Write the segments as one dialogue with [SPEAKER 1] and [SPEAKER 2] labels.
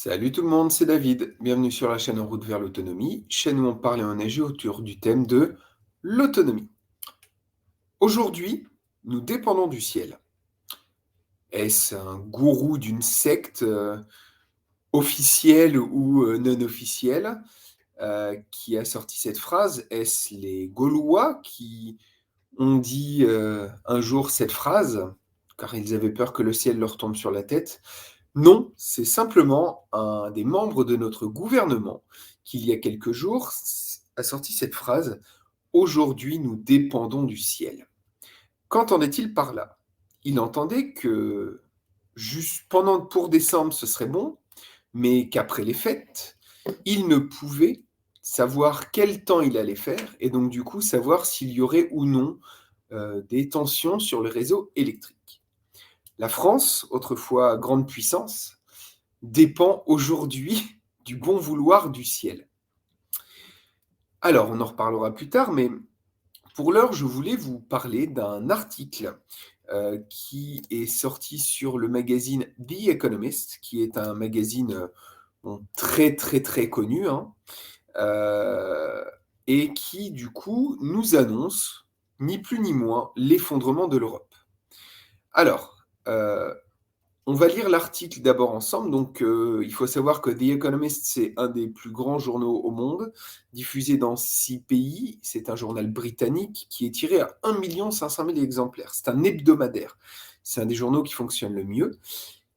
[SPEAKER 1] Salut tout le monde, c'est David. Bienvenue sur la chaîne En route vers l'autonomie, chaîne où on parle et on agit autour du thème de l'autonomie. Aujourd'hui, nous dépendons du ciel. Est-ce un gourou d'une secte officielle ou non officielle qui a sorti cette phrase? Est-ce les Gaulois qui ont dit un jour cette phrase, car ils avaient peur que le ciel leur tombe sur la tête? Non, c'est simplement un des membres de notre gouvernement qui, il y a quelques jours, a sorti cette phrase: «Aujourd'hui, nous dépendons du ciel». Qu'entendait-il par là? Il entendait que juste pendant pour décembre, ce serait bon, mais qu'après les fêtes, il ne pouvait savoir quel temps il allait faire et donc du coup savoir s'il y aurait ou non, des tensions sur le réseau électrique. La France, autrefois grande puissance, dépend aujourd'hui du bon vouloir du ciel. Alors, on en reparlera plus tard, mais pour l'heure, je voulais vous parler d'un article qui est sorti sur le magazine The Economist, qui est un magazine bon, très très très connu, hein, euh, et qui du coup nous annonce ni plus ni moins l'effondrement de l'Europe. Alors, on va lire l'article d'abord ensemble. Donc, il faut savoir que The Economist, c'est un des plus grands journaux au monde, diffusé dans 6 pays. C'est un journal britannique qui est tiré à 1 500 000 exemplaires. C'est un hebdomadaire. C'est un des journaux qui fonctionne le mieux.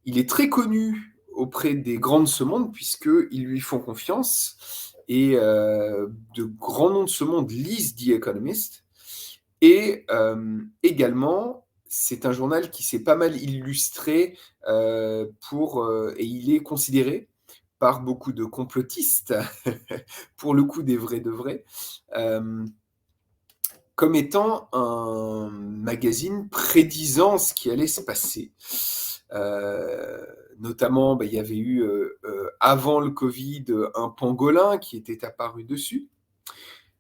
[SPEAKER 1] Il est très connu auprès des grands de ce monde, puisqu'ils lui font confiance. Et de grands noms de ce monde lisent The Economist. Et également, c'est un journal qui s'est pas mal illustré et il est considéré par beaucoup de complotistes, pour le coup des vrais de vrais, euh, comme étant un magazine prédisant ce qui allait se passer. Notamment, il y avait eu avant le Covid un pangolin qui était apparu dessus.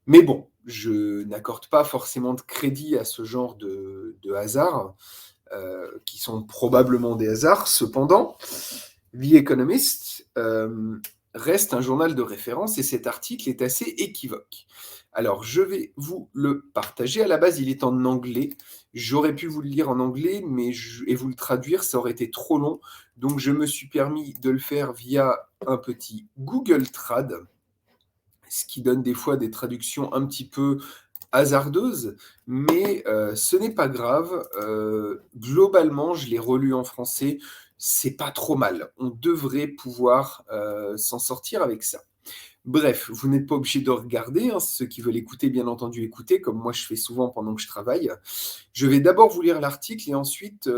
[SPEAKER 1] Mais bon, je n'accorde pas forcément de crédit à ce genre de hasards, qui sont probablement des hasards. Cependant, The Economist reste un journal de référence et cet article est assez équivoque. Alors, je vais vous le partager. À la base, il est en anglais. J'aurais pu vous le lire en anglais, et vous le traduire, ça aurait été trop long. Donc, je me suis permis de le faire via un petit Google Trad, ce qui donne des fois des traductions un petit peu hasardeuses, mais ce n'est pas grave. Globalement, je l'ai relu en français, c'est pas trop mal. On devrait pouvoir s'en sortir avec ça. Bref, vous n'êtes pas obligé de regarder, hein, ceux qui veulent écouter, bien entendu, écouter, comme moi je fais souvent pendant que je travaille. Je vais d'abord vous lire l'article et ensuite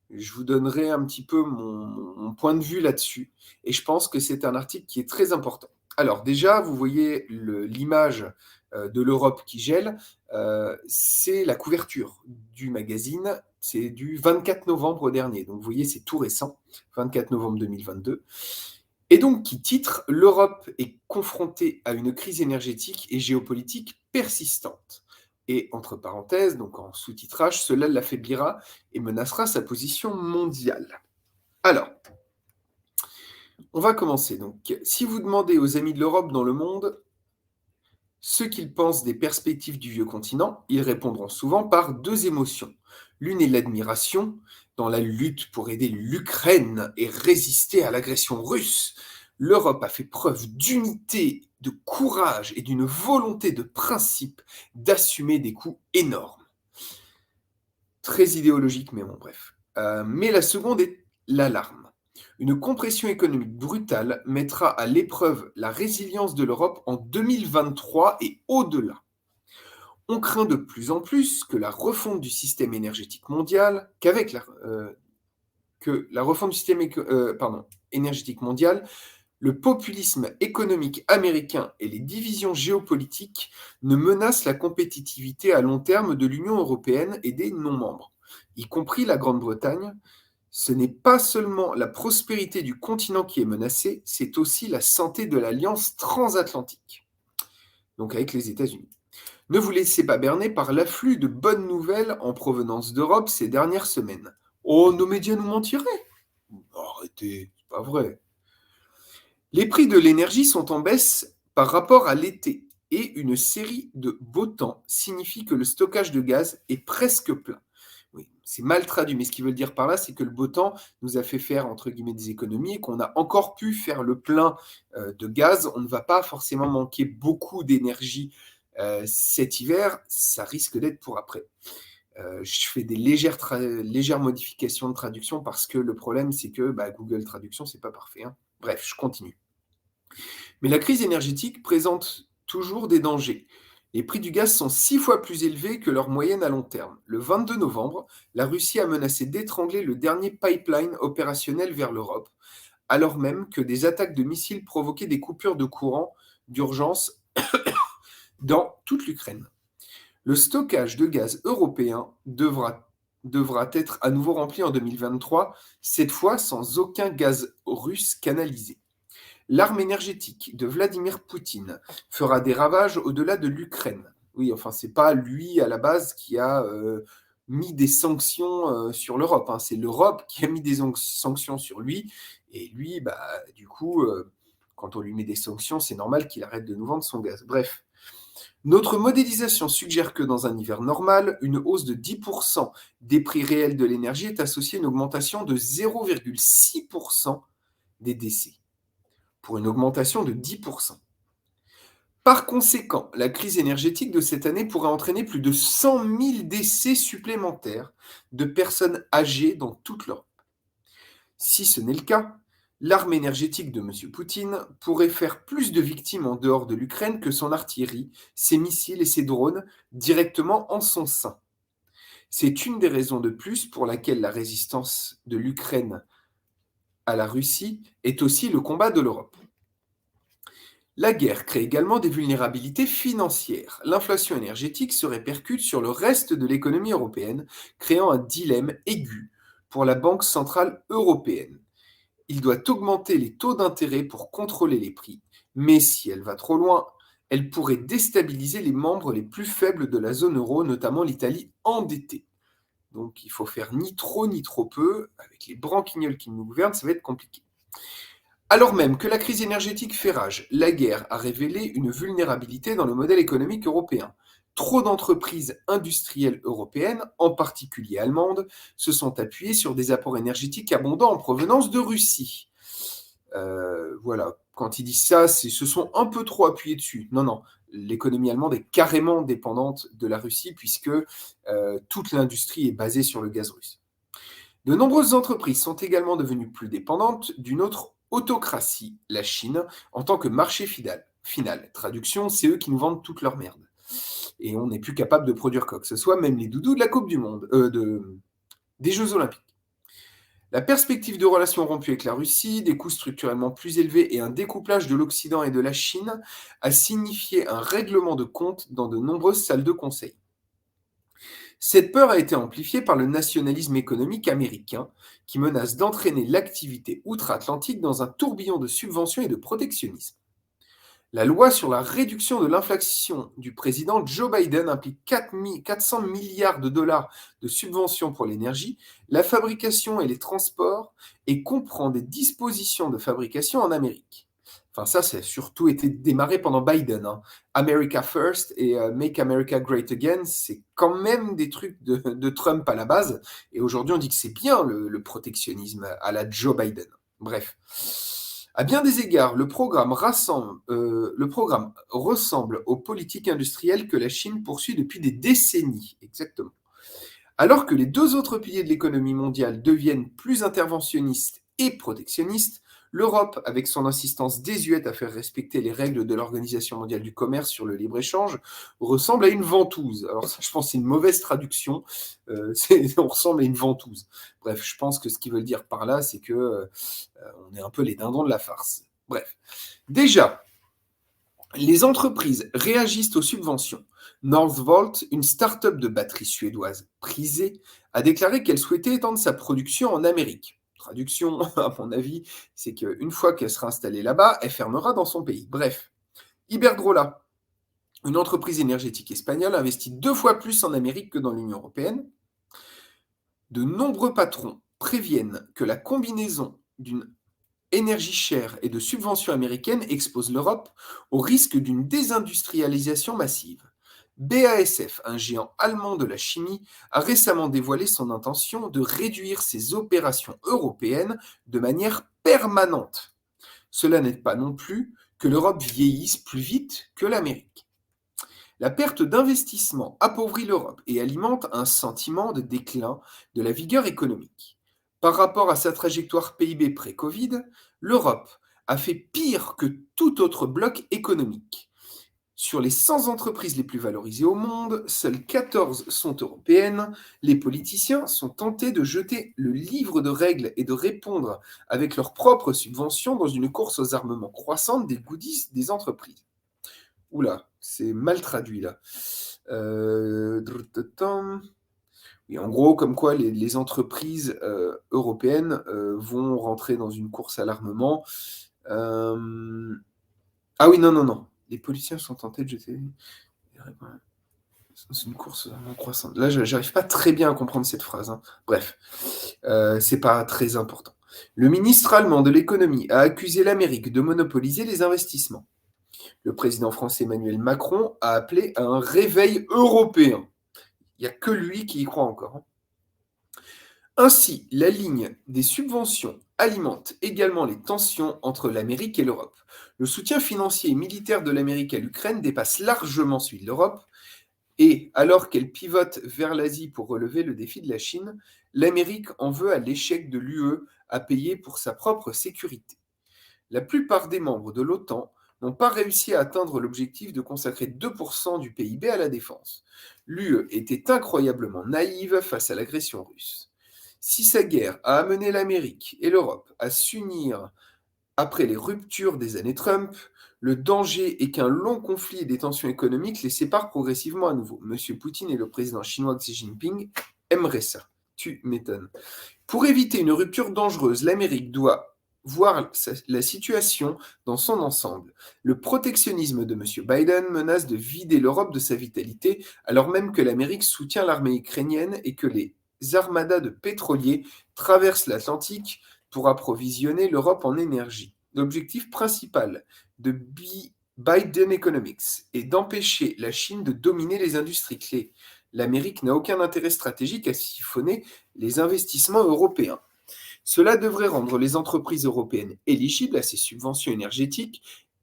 [SPEAKER 1] je vous donnerai un petit peu mon point de vue là-dessus. Et je pense que c'est un article qui est très important. Alors déjà, vous voyez l'image de l'Europe qui gèle, c'est la couverture du magazine, c'est du 24 novembre dernier. Donc vous voyez, c'est tout récent, 24 novembre 2022. Et donc qui titre «L'Europe est confrontée à une crise énergétique et géopolitique persistante». Et entre parenthèses, donc en sous-titrage, cela l'affaiblira et menacera sa position mondiale. Alors, on va commencer. Donc, si vous demandez aux amis de l'Europe dans le monde ce qu'ils pensent des perspectives du vieux continent, ils répondront souvent par deux émotions. L'une est l'admiration, dans la lutte pour aider l'Ukraine et résister à l'agression russe. L'Europe a fait preuve d'unité, de courage et d'une volonté de principe d'assumer des coûts énormes. Très idéologique, mais bon, bref. Mais la seconde est l'alarme. Une compression économique brutale mettra à l'épreuve la résilience de l'Europe en 2023 et au-delà. On craint de plus en plus que la refonte du système énergétique mondial, que la refonte du système énergétique mondial, le populisme économique américain et les divisions géopolitiques ne menacent la compétitivité à long terme de l'Union européenne et des non-membres, y compris la Grande-Bretagne. Ce n'est pas seulement la prospérité du continent qui est menacée, c'est aussi la santé de l'alliance transatlantique, donc avec les États-Unis. Ne vous laissez pas berner par l'afflux de bonnes nouvelles en provenance d'Europe ces dernières semaines. Oh, nos médias nous mentiraient. Arrêtez, c'est pas vrai. Les prix de l'énergie sont en baisse par rapport à l'été et une série de beaux temps signifie que le stockage de gaz est presque plein. Oui, c'est mal traduit, mais ce qu'ils veulent dire par là, c'est que le beau temps nous a fait faire, entre guillemets, des économies et qu'on a encore pu faire le plein de gaz. On ne va pas forcément manquer beaucoup d'énergie cet hiver, ça risque d'être pour après. Je fais des légères modifications de traduction parce que le problème, c'est que Google Traduction, c'est pas parfait, hein. Bref, je continue. Mais la crise énergétique présente toujours des dangers. Les prix du gaz sont 6 fois plus élevés que leur moyenne à long terme. Le 22 novembre, la Russie a menacé d'étrangler le dernier pipeline opérationnel vers l'Europe, alors même que des attaques de missiles provoquaient des coupures de courant d'urgence dans toute l'Ukraine. Le stockage de gaz européen devra être à nouveau rempli en 2023, cette fois sans aucun gaz russe canalisé. L'arme énergétique de Vladimir Poutine fera des ravages au-delà de l'Ukraine. Oui, enfin, c'est pas lui à la base qui a mis des sanctions sur l'Europe, hein. C'est l'Europe qui a mis des sanctions sur lui. Et lui, du coup, quand on lui met des sanctions, c'est normal qu'il arrête de nous vendre son gaz. Bref. Notre modélisation suggère que dans un hiver normal, une hausse de 10% des prix réels de l'énergie est associée à une augmentation de 0,6% des décès, pour une augmentation de 10%. Par conséquent, la crise énergétique de cette année pourrait entraîner plus de 100 000 décès supplémentaires de personnes âgées dans toute l'Europe. Si ce n'est le cas, l'arme énergétique de M. Poutine pourrait faire plus de victimes en dehors de l'Ukraine que son artillerie, ses missiles et ses drones directement en son sein. C'est une des raisons de plus pour laquelle la résistance de l'Ukraine à la Russie est aussi le combat de l'Europe. La guerre crée également des vulnérabilités financières. L'inflation énergétique se répercute sur le reste de l'économie européenne, créant un dilemme aigu pour la Banque centrale européenne. Il doit augmenter les taux d'intérêt pour contrôler les prix, mais si elle va trop loin, elle pourrait déstabiliser les membres les plus faibles de la zone euro, notamment l'Italie endettée. Donc il faut faire ni trop ni trop peu. Avec les branquignoles qui nous gouvernent, ça va être compliqué. Alors même que la crise énergétique fait rage, la guerre a révélé une vulnérabilité dans le modèle économique européen. Trop d'entreprises industrielles européennes, en particulier allemandes, se sont appuyées sur des apports énergétiques abondants en provenance de Russie. Voilà, quand ils disent ça, se sont un peu trop appuyés dessus. Non, non, l'économie allemande est carrément dépendante de la Russie puisque toute l'industrie est basée sur le gaz russe. De nombreuses entreprises sont également devenues plus dépendantes d'une autre autocratie, la Chine, en tant que marché final. Traduction, c'est eux qui nous vendent toute leur merde. Et on n'est plus capable de produire quoi que ce soit, même les doudous de la Coupe du Monde, des Jeux Olympiques. La perspective de relations rompues avec la Russie, des coûts structurellement plus élevés et un découplage de l'Occident et de la Chine a signifié un règlement de compte dans de nombreuses salles de conseil. Cette peur a été amplifiée par le nationalisme économique américain qui menace d'entraîner l'activité outre-Atlantique dans un tourbillon de subventions et de protectionnisme. La loi sur la réduction de l'inflation du président Joe Biden implique 400 milliards de dollars de subventions pour l'énergie, la fabrication et les transports et comprend des dispositions de fabrication en Amérique. Enfin, ça a surtout été démarré pendant Biden, hein. America First et Make America Great Again, c'est quand même des trucs de Trump à la base. Et aujourd'hui, on dit que c'est bien le protectionnisme à la Joe Biden. Bref. À bien des égards, le programme ressemble aux politiques industrielles que la Chine poursuit depuis des décennies. Exactement. Alors que les deux autres piliers de l'économie mondiale deviennent plus interventionnistes et protectionnistes, l'Europe, avec son insistance désuète à faire respecter les règles de l'Organisation mondiale du commerce sur le libre-échange, ressemble à une ventouse. Alors ça, je pense que c'est une mauvaise traduction. On ressemble à une ventouse. Bref, je pense que ce qu'ils veulent dire par là, c'est que on est un peu les dindons de la farce. Bref. Déjà, les entreprises réagissent aux subventions. Northvolt, une start-up de batteries suédoise prisée, a déclaré qu'elle souhaitait étendre sa production en Amérique. Traduction, à mon avis, c'est qu'une fois qu'elle sera installée là-bas, elle fermera dans son pays. Bref. Iberdrola, une entreprise énergétique espagnole, investit 2 fois plus en Amérique que dans l'Union européenne. De nombreux patrons préviennent que la combinaison d'une énergie chère et de subventions américaines exposent l'Europe au risque d'une désindustrialisation massive. BASF, un géant allemand de la chimie, a récemment dévoilé son intention de réduire ses opérations européennes de manière permanente. Cela n'aide pas non plus que l'Europe vieillisse plus vite que l'Amérique. La perte d'investissement appauvrit l'Europe et alimente un sentiment de déclin de la vigueur économique. Par rapport à sa trajectoire PIB pré-Covid, l'Europe a fait pire que tout autre bloc économique. Sur les 100 entreprises les plus valorisées au monde, seules 14 sont européennes. Les politiciens sont tentés de jeter le livre de règles et de répondre avec leurs propres subventions dans une course aux armements croissante des goodies des entreprises. Oula, c'est mal traduit là. Oui, en gros, comme quoi les entreprises européennes vont rentrer dans une course à l'armement. Ah oui, non, non, non. Les politiciens sont tentés de jeter. C'est une course en croissante. Là, j'arrive pas très bien à comprendre cette phrase, hein. Bref, c'est pas très important. Le ministre allemand de l'économie a accusé l'Amérique de monopoliser les investissements. Le président français Emmanuel Macron a appelé à un réveil européen. Il n'y a que lui qui y croit encore, hein. Ainsi, la ligne des subventions alimente également les tensions entre l'Amérique et l'Europe. Le soutien financier et militaire de l'Amérique à l'Ukraine dépasse largement celui de l'Europe, et alors qu'elle pivote vers l'Asie pour relever le défi de la Chine, l'Amérique en veut à l'échec de l'UE à payer pour sa propre sécurité. La plupart des membres de l'OTAN n'ont pas réussi à atteindre l'objectif de consacrer 2% du PIB à la défense. L'UE était incroyablement naïve face à l'agression russe. Si sa guerre a amené l'Amérique et l'Europe à s'unir après les ruptures des années Trump, le danger est qu'un long conflit et des tensions économiques les séparent progressivement à nouveau. Monsieur Poutine et le président chinois Xi Jinping aimeraient ça. Tu m'étonnes. Pour éviter une rupture dangereuse, l'Amérique doit voir la situation dans son ensemble. Le protectionnisme de M. Biden menace de vider l'Europe de sa vitalité, alors même que l'Amérique soutient l'armée ukrainienne et que les armadas de pétroliers traversent l'Atlantique pour approvisionner l'Europe en énergie. L'objectif principal de Biden Economics est d'empêcher la Chine de dominer les industries clés. L'Amérique n'a aucun intérêt stratégique à siphonner les investissements européens. Cela devrait rendre les entreprises européennes éligibles à ces subventions énergétiques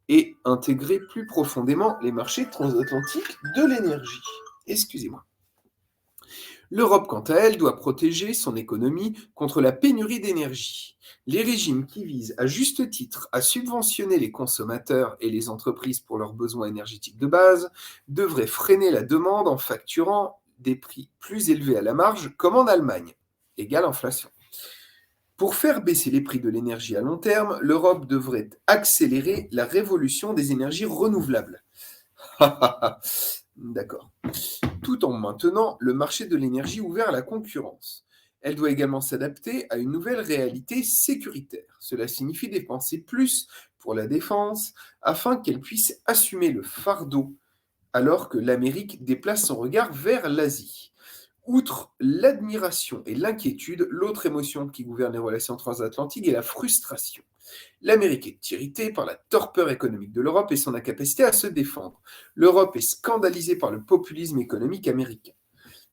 [SPEAKER 1] et intégrer plus profondément les marchés transatlantiques de l'énergie. Excusez-moi. L'Europe, quant à elle, doit protéger son économie contre la pénurie d'énergie. Les régimes qui visent à juste titre à subventionner les consommateurs et les entreprises pour leurs besoins énergétiques de base devraient freiner la demande en facturant des prix plus élevés à la marge, comme en Allemagne, égale inflation. Pour faire baisser les prix de l'énergie à long terme, l'Europe devrait accélérer la révolution des énergies renouvelables. D'accord. Tout en maintenant le marché de l'énergie ouvert à la concurrence. Elle doit également s'adapter à une nouvelle réalité sécuritaire. Cela signifie dépenser plus pour la défense afin qu'elle puisse assumer le fardeau alors que l'Amérique déplace son regard vers l'Asie. Outre l'admiration et l'inquiétude, l'autre émotion qui gouverne les relations transatlantiques est la frustration. L'Amérique est irritée par la torpeur économique de l'Europe et son incapacité à se défendre. L'Europe est scandalisée par le populisme économique américain.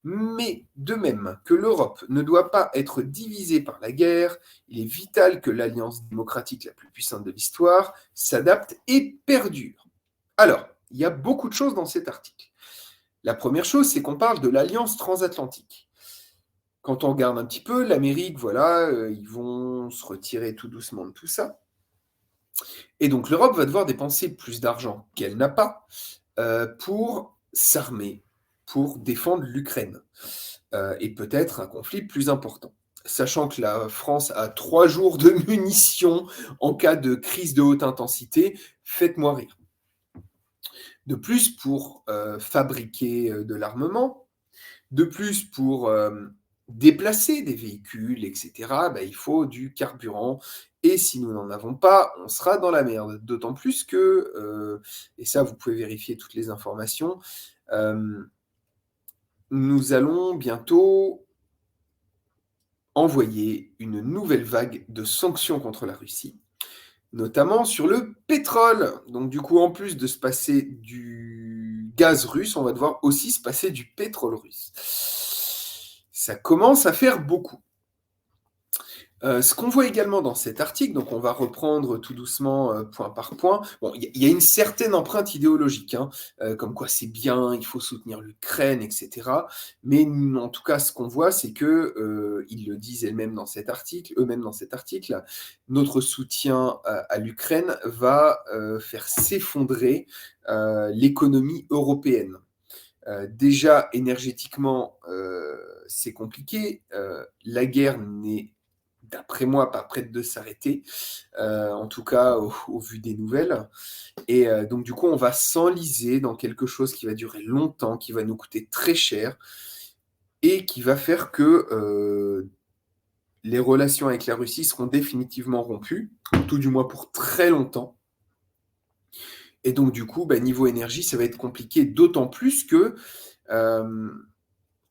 [SPEAKER 1] Mais de même que l'Europe ne doit pas être divisée par la guerre, il est vital que l'alliance démocratique la plus puissante de l'histoire s'adapte et perdure. Alors, il y a beaucoup de choses dans cet article. La première chose, c'est qu'on parle de l'alliance transatlantique. Quand on regarde un petit peu, l'Amérique, voilà, ils vont se retirer tout doucement de tout ça. Et donc l'Europe va devoir dépenser plus d'argent qu'elle n'a pas pour s'armer, pour défendre l'Ukraine, et peut-être un conflit plus important. Sachant que la France a 3 jours de munitions en cas de crise de haute intensité, faites-moi rire. De plus, pour fabriquer de l'armement, de plus, pour déplacer des véhicules, etc., il faut du carburant. Et si nous n'en avons pas, on sera dans la merde. D'autant plus que, et ça, vous pouvez vérifier toutes les informations, nous allons bientôt envoyer une nouvelle vague de sanctions contre la Russie. notamment sur le pétrole. Donc du coup, en plus de se passer du gaz russe, on va devoir aussi se passer du pétrole russe. Ça commence à faire beaucoup. Ce qu'on voit également dans cet article, donc on va reprendre tout doucement, point par point. Bon, il y a une certaine empreinte idéologique, hein, comme quoi c'est bien, il faut soutenir l'Ukraine et cetera. Mais en tout cas, ce qu'on voit, c'est que, ils le disent eux-mêmes dans cet article, notre soutien à l'Ukraine va, faire s'effondrer, l'économie européenne. Déjà énergétiquement, c'est compliqué. La guerre n'est, d'après moi, pas prête de s'arrêter, en tout cas au vu des nouvelles. Et donc du coup, on va s'enliser dans quelque chose qui va durer longtemps, qui va nous coûter très cher et qui va faire que les relations avec la Russie seront définitivement rompues, tout du moins pour très longtemps. Et donc du coup, niveau énergie, ça va être compliqué, d'autant plus que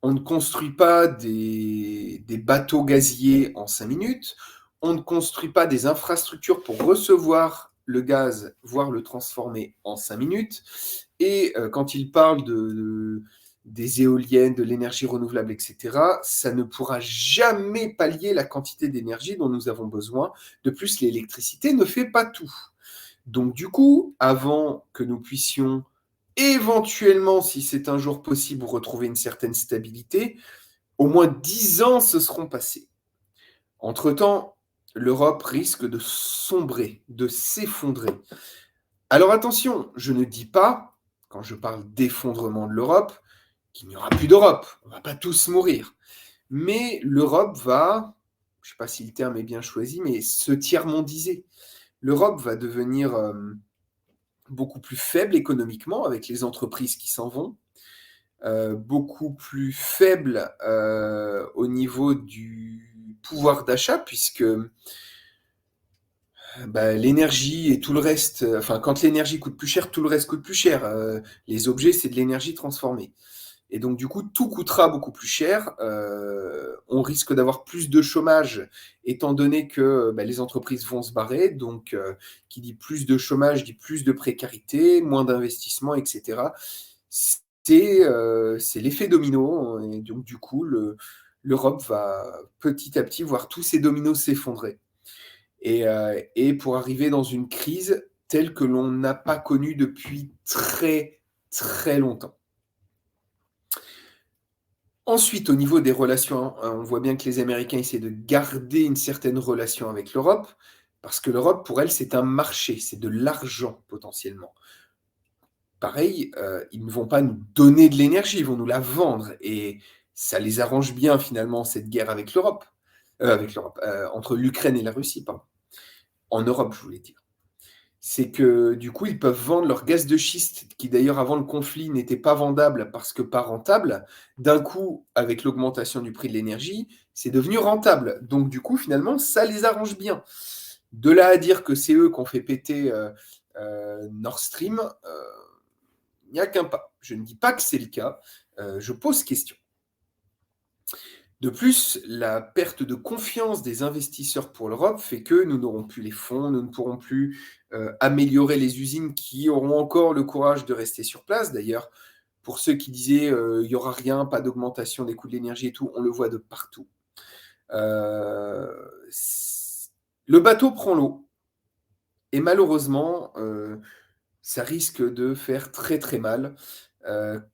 [SPEAKER 1] on ne construit pas des bateaux gaziers en 5 minutes, on ne construit pas des infrastructures pour recevoir le gaz, voire le transformer en 5 minutes. Et quand il parle des éoliennes, de l'énergie renouvelable, etc., ça ne pourra jamais pallier la quantité d'énergie dont nous avons besoin. De plus, l'électricité ne fait pas tout. Donc du coup, avant que nous puissions éventuellement, si c'est un jour possible, retrouver une certaine stabilité, au moins 10 ans se seront passés. Entre-temps, l'Europe risque de sombrer, de s'effondrer. Alors attention, je ne dis pas, quand je parle d'effondrement de l'Europe, qu'il n'y aura plus d'Europe. On ne va pas tous mourir. Mais l'Europe va, je ne sais pas si le terme est bien choisi, mais se tiers-mondiser. L'Europe va devenir beaucoup plus faible économiquement avec les entreprises qui s'en vont, beaucoup plus faible au niveau du pouvoir d'achat, puisque l'énergie et tout le reste, enfin quand l'énergie coûte plus cher, tout le reste coûte plus cher. Les objets, c'est de l'énergie transformée. Et donc du coup, tout coûtera beaucoup plus cher. On risque d'avoir plus de chômage, étant donné que les entreprises vont se barrer. Donc, qui dit plus de chômage, dit plus de précarité, moins d'investissement, etc. C'est l'effet domino. Et donc du coup, l'Europe va petit à petit voir tous ces dominos s'effondrer. Et pour arriver dans une crise telle que l'on n'a pas connue depuis très, très longtemps. Ensuite, au niveau des relations, on voit bien que les Américains essaient de garder une certaine relation avec l'Europe, parce que l'Europe, pour elle, c'est un marché, c'est de l'argent potentiellement. Pareil, ils ne vont pas nous donner de l'énergie, ils vont nous la vendre. Et ça les arrange bien, finalement, cette guerre avec l'Europe. Entre l'Ukraine et la Russie, pardon. En Europe, je voulais dire. C'est que du coup, ils peuvent vendre leur gaz de schiste, qui d'ailleurs avant le conflit n'était pas vendable parce que pas rentable. D'un coup, avec l'augmentation du prix de l'énergie, c'est devenu rentable. Donc du coup, finalement, ça les arrange bien. De là à dire que c'est eux qui ont fait péter Nord Stream, il n'y a qu'un pas. Je ne dis pas que c'est le cas, je pose question. De plus, la perte de confiance des investisseurs pour l'Europe fait que nous n'aurons plus les fonds, nous ne pourrons plus améliorer les usines qui auront encore le courage de rester sur place. D'ailleurs, pour ceux qui disaient il n'y aura rien, pas d'augmentation des coûts de l'énergie et tout, on le voit de partout. Le bateau prend l'eau et malheureusement, ça risque de faire très très mal. Pas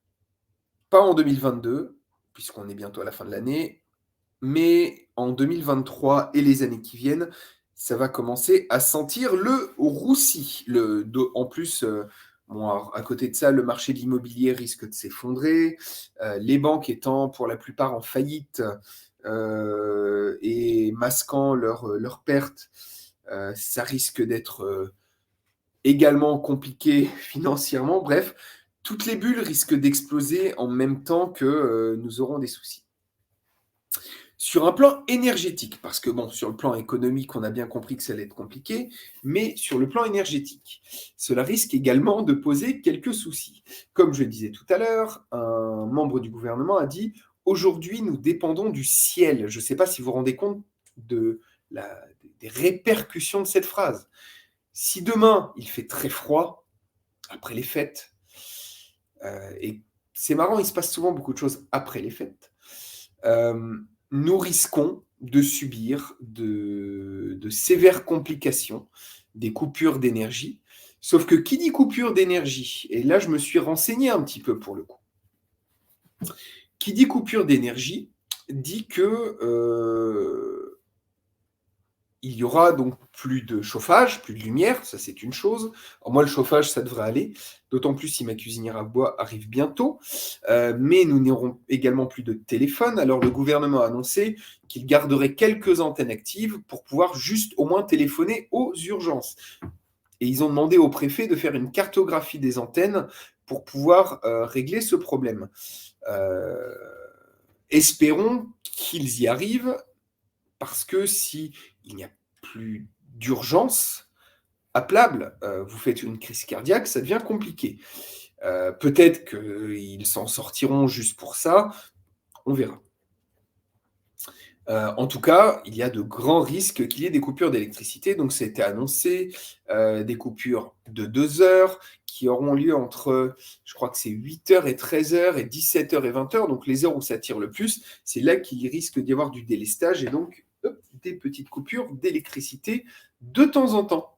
[SPEAKER 1] en 2022, puisqu'on est bientôt à la fin de l'année, mais en 2023 et les années qui viennent, ça va commencer à sentir le roussi. En plus, à côté de ça, le marché de l'immobilier risque de s'effondrer. Les banques étant pour la plupart en faillite et masquant leurs pertes, ça risque d'être également compliqué financièrement. Bref, toutes les bulles risquent d'exploser en même temps que nous aurons des soucis. Sur un plan énergétique, parce que sur le plan économique, on a bien compris que ça allait être compliqué, mais sur le plan énergétique, cela risque également de poser quelques soucis. Comme je le disais tout à l'heure, un membre du gouvernement a dit « Aujourd'hui, nous dépendons du ciel ». Je ne sais pas si vous vous rendez compte des répercussions de cette phrase. Si demain, il fait très froid, après les fêtes, et c'est marrant, il se passe souvent beaucoup de choses après les fêtes, nous risquons de subir de sévères complications, des coupures d'énergie. Sauf que qui dit coupure d'énergie, et là je me suis renseigné un petit peu pour le coup, qui dit coupure d'énergie dit que il y aura donc plus de chauffage, plus de lumière, ça c'est une chose. Alors moi, le chauffage, ça devrait aller, d'autant plus si ma cuisinière à bois arrive bientôt. Mais nous n'aurons également plus de téléphone. Alors le gouvernement a annoncé qu'il garderait quelques antennes actives pour pouvoir juste au moins téléphoner aux urgences. Et ils ont demandé au préfet de faire une cartographie des antennes pour pouvoir régler ce problème. Espérons qu'ils y arrivent, parce que si il n'y a plus d'urgence appelable, vous faites une crise cardiaque, ça devient compliqué. Peut-être qu'ils s'en sortiront juste pour ça, on verra. En tout cas, il y a de grands risques qu'il y ait des coupures d'électricité. Donc, ça a été annoncé, des coupures de 2 heures qui auront lieu entre, je crois que c'est 8h et 13h et 17h et 20h. Donc, les heures où ça tire le plus, c'est là qu'il risque d'y avoir du délestage et donc des petites coupures d'électricité de temps en temps.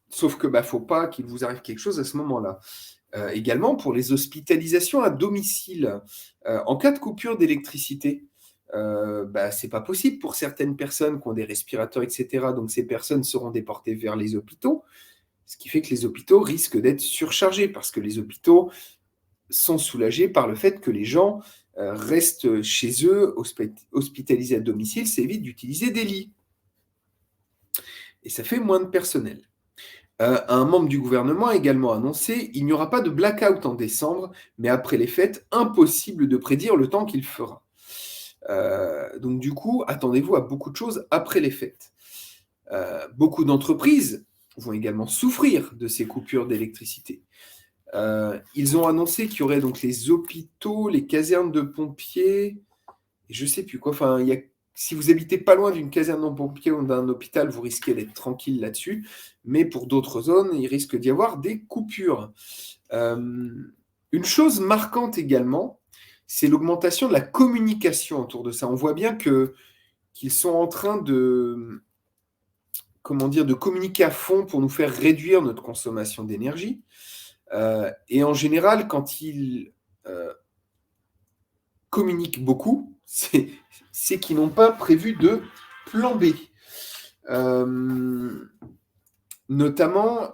[SPEAKER 1] Sauf que, faut pas qu'il vous arrive quelque chose à ce moment-là. Également pour les hospitalisations à domicile, en cas de coupure d'électricité, c'est pas possible pour certaines personnes qui ont des respirateurs, et cetera. Donc ces personnes seront déportées vers les hôpitaux, ce qui fait que les hôpitaux risquent d'être surchargés parce que les hôpitaux sont soulagés par le fait que les gens restent chez eux, hospitalisés à domicile, ça évite d'utiliser des lits. Et ça fait moins de personnel. Un membre du gouvernement a également annoncé: il n'y aura pas de blackout en décembre, mais après les fêtes, impossible de prédire le temps qu'il fera. Donc du coup, attendez-vous à beaucoup de choses après les fêtes. Beaucoup d'entreprises vont également souffrir de ces coupures d'électricité. Ils ont annoncé qu'il y aurait donc les hôpitaux, les casernes de pompiers, et je sais plus quoi. Enfin, si vous habitez pas loin d'une caserne de pompiers ou d'un hôpital, vous risquez d'être tranquille là-dessus. Mais pour d'autres zones, il risque d'y avoir des coupures. Une chose marquante également, c'est l'augmentation de la communication autour de ça. On voit bien qu'ils sont en train de communiquer à fond pour nous faire réduire notre consommation d'énergie. Et en général, quand ils communiquent beaucoup, c'est qu'ils n'ont pas prévu de plan B. Notamment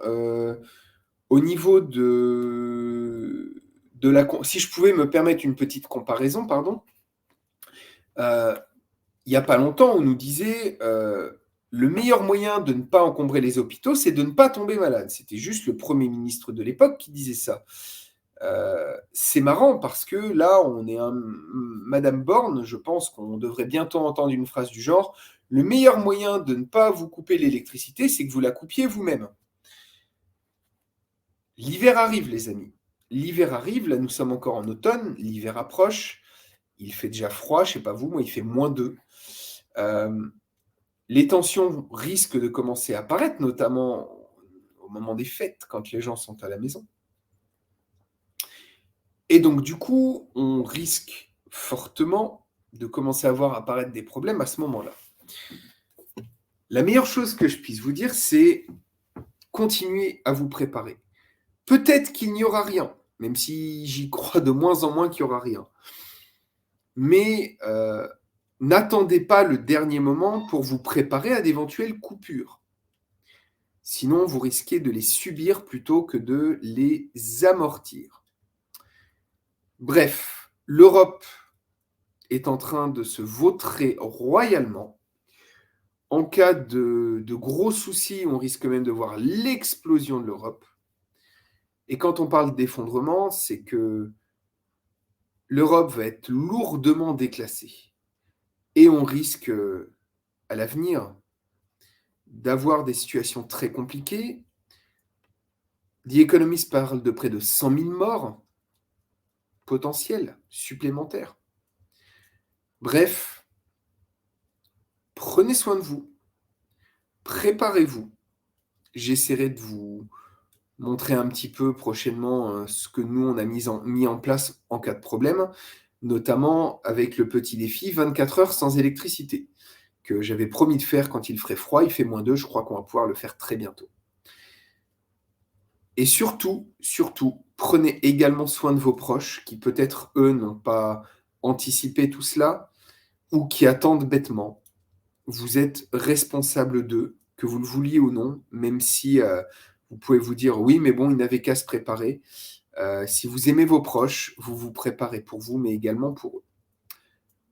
[SPEAKER 1] au niveau de la... Si je pouvais me permettre une petite comparaison, pardon. Il n'y a pas longtemps, on nous disait le meilleur moyen de ne pas encombrer les hôpitaux, c'est de ne pas tomber malade. C'était juste le Premier ministre de l'époque qui disait ça. C'est marrant parce que là, on est Madame Borne, je pense qu'on devrait bientôt entendre une phrase du genre: le meilleur moyen de ne pas vous couper l'électricité, c'est que vous la coupiez vous-même. L'hiver arrive, les amis. L'hiver arrive, là nous sommes encore en automne, l'hiver approche, il fait déjà froid, je ne sais pas vous, moi il fait -2. Les tensions risquent de commencer à apparaître, notamment au moment des fêtes, quand les gens sont à la maison. Et donc, du coup, on risque fortement de commencer à voir apparaître des problèmes à ce moment-là. La meilleure chose que je puisse vous dire, c'est continuer à vous préparer. Peut-être qu'il n'y aura rien, même si j'y crois de moins en moins qu'il n'y aura rien. Mais n'attendez pas le dernier moment pour vous préparer à d'éventuelles coupures. Sinon, vous risquez de les subir plutôt que de les amortir. Bref, l'Europe est en train de se vautrer royalement. En cas de gros soucis, on risque même de voir l'explosion de l'Europe. Et quand on parle d'effondrement, c'est que l'Europe va être lourdement déclassée. Et on risque, à l'avenir, d'avoir des situations très compliquées. The Economist parle de près de 100 000 morts potentiels, supplémentaires. Bref, prenez soin de vous. Préparez-vous. J'essaierai de vous montrer un petit peu prochainement, ce que nous on a mis en place en cas de problème, notamment avec le petit défi 24 heures sans électricité, que j'avais promis de faire quand il ferait froid. Il fait -2, je crois qu'on va pouvoir le faire très bientôt. Et surtout, surtout, prenez également soin de vos proches qui peut-être, eux, n'ont pas anticipé tout cela ou qui attendent bêtement. Vous êtes responsable d'eux, que vous le vouliez ou non, même si, vous pouvez vous dire: «Oui, mais bon, ils n'avaient qu'à se préparer». Si vous aimez vos proches, vous vous préparez pour vous, mais également pour eux.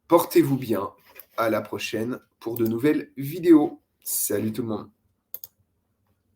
[SPEAKER 1] Portez-vous bien, à la prochaine pour de nouvelles vidéos. Salut tout le monde.